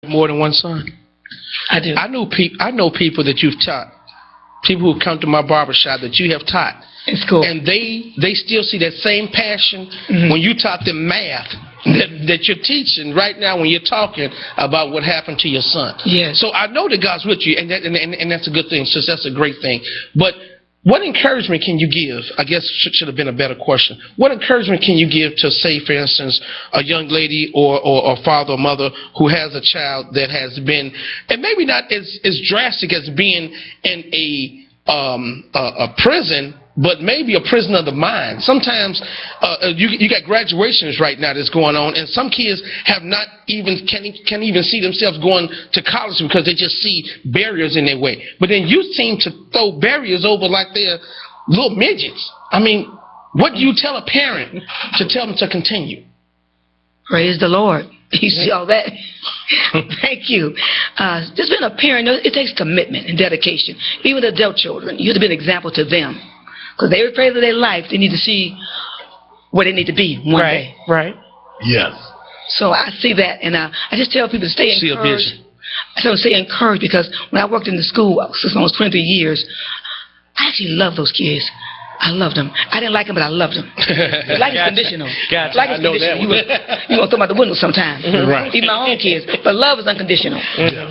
More than one son? I do. I know people that you've taught, people who've come to my barbershop that you have taught. In school. And they still see that same passion when you taught them math that you're teaching right now when you're talking about what happened to your son. Yes. So I know that God's with you, and that's a good thing. So that's a great thing. But what encouragement can you give? I guess should have been a better question. What encouragement can you give to, say, for instance, a young lady or a father or mother who has a child that has been, and maybe not as drastic as being in a prison, but maybe a prison of the mind. Sometimes you got graduations right now that's going on, and some kids have not even can't even see themselves going to college because they just see barriers in their way. But then you seem to throw barriers over like they're little midgets. I mean, what do you tell a parent to tell them to continue? Praise the Lord. You see all that? Thank you. Just being a parent, it takes commitment and dedication. Even with adult children, you have to be an example to them. Because they pray for their life, they need to see where they need to be one day. Right. Yes. So I see that, and I just tell people to stay encouraged. See a vision. I tell them to stay encouraged because when I worked in the school, since almost 23 years, I actually love those kids. I loved them. I didn't like them, but I loved them. Like it's conditional. Gotcha. Like it's conditional. You gonna throw them out the window sometime. Right. Even my own kids. But love is unconditional. Yes.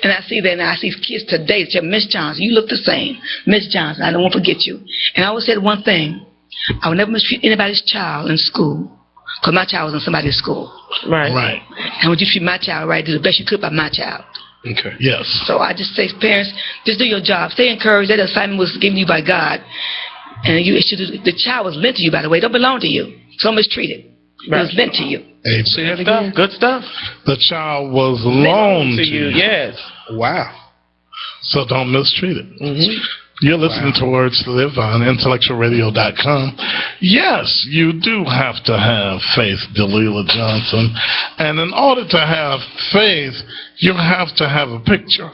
And I see that, and I see kids today that say, Miss Johnson, you look the same. Miss Johnson, I don't want to forget you. And I always said one thing. I would never mistreat anybody's child in school because my child was in somebody's school. Right. And when you treat my child right, do the best you could by my child. Okay. Yes. So I just say, parents, just do your job. Stay encouraged. That assignment was given you by God. And the child was lent to you, by the way. It don't belong to you. So mistreated. It was lent to you. Amen. Say that again. Good stuff. The child was loaned To you, yes. Wow. So don't mistreat it. You're listening to Words to Live on IntellectualRadio.com. Yes, you do have to have faith, Delilah Johnson. And in order to have faith, you have to have a picture.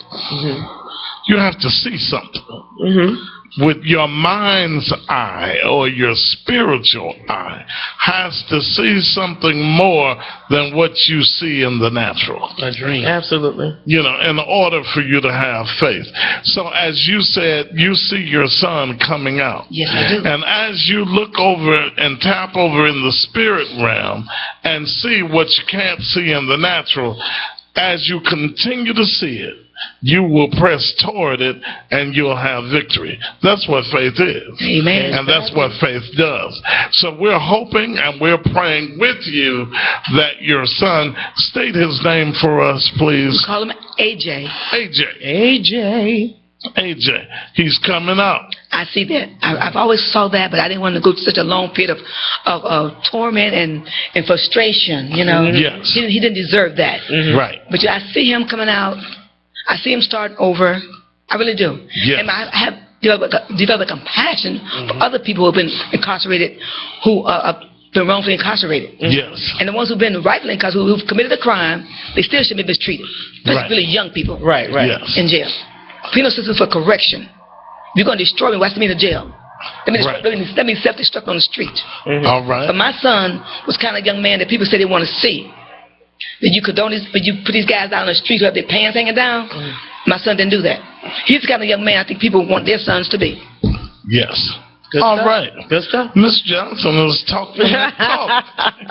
You have to see something. With your mind's eye or your spiritual eye has to see something more than what you see in the natural. A dream. Absolutely. You know, in order for you to have faith. So as you said, you see your son coming out. Yes, I do. And as you look over and tap over in the spirit realm and see what you can't see in the natural, as you continue to see it, you will press toward it and you'll have victory. That's what faith is. Amen. And that's what faith does. So we're hoping and we're praying with you that your son, state his name for us, please. We call him AJ. AJ. He's coming out. I see that. I've always saw that, but I didn't want to go through such a long period of torment and frustration, you know. Yes. He didn't deserve that. Right. But I see him coming out. I see him start over. I really do. Yes. And I have developed a compassion for other people who have been incarcerated, who have been wrongfully incarcerated. Yes. And the ones who've been rightfully incarcerated, who've committed a crime, they still should be mistreated. Especially really young people. Right. Yes. In jail. Penal system for correction. If you're going to destroy me, why send me to jail? Let me self-destruct on the street. All right. But my son was kind of a young man that people say they want to see. That you condone this, but you put these guys out on the street who have their pants hanging down. My son didn't do that. He's the kind of young man I think people want their sons to be. Yes. Good All stuff. right. Good stuff. Miss Johnson is talking talk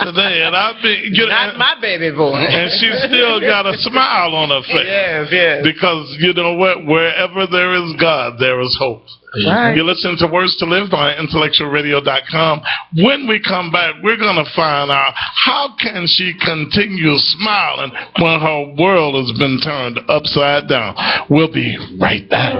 today, and I've been Not my baby boy. and she still got a smile on her face. Yes. Because you know what? Wherever there is God, there is hope. Right. You're listening to Words to Live on IntellectualRadio.com. When we come back, we're going to find out how can she continue smiling when her world has been turned upside down. We'll be right back.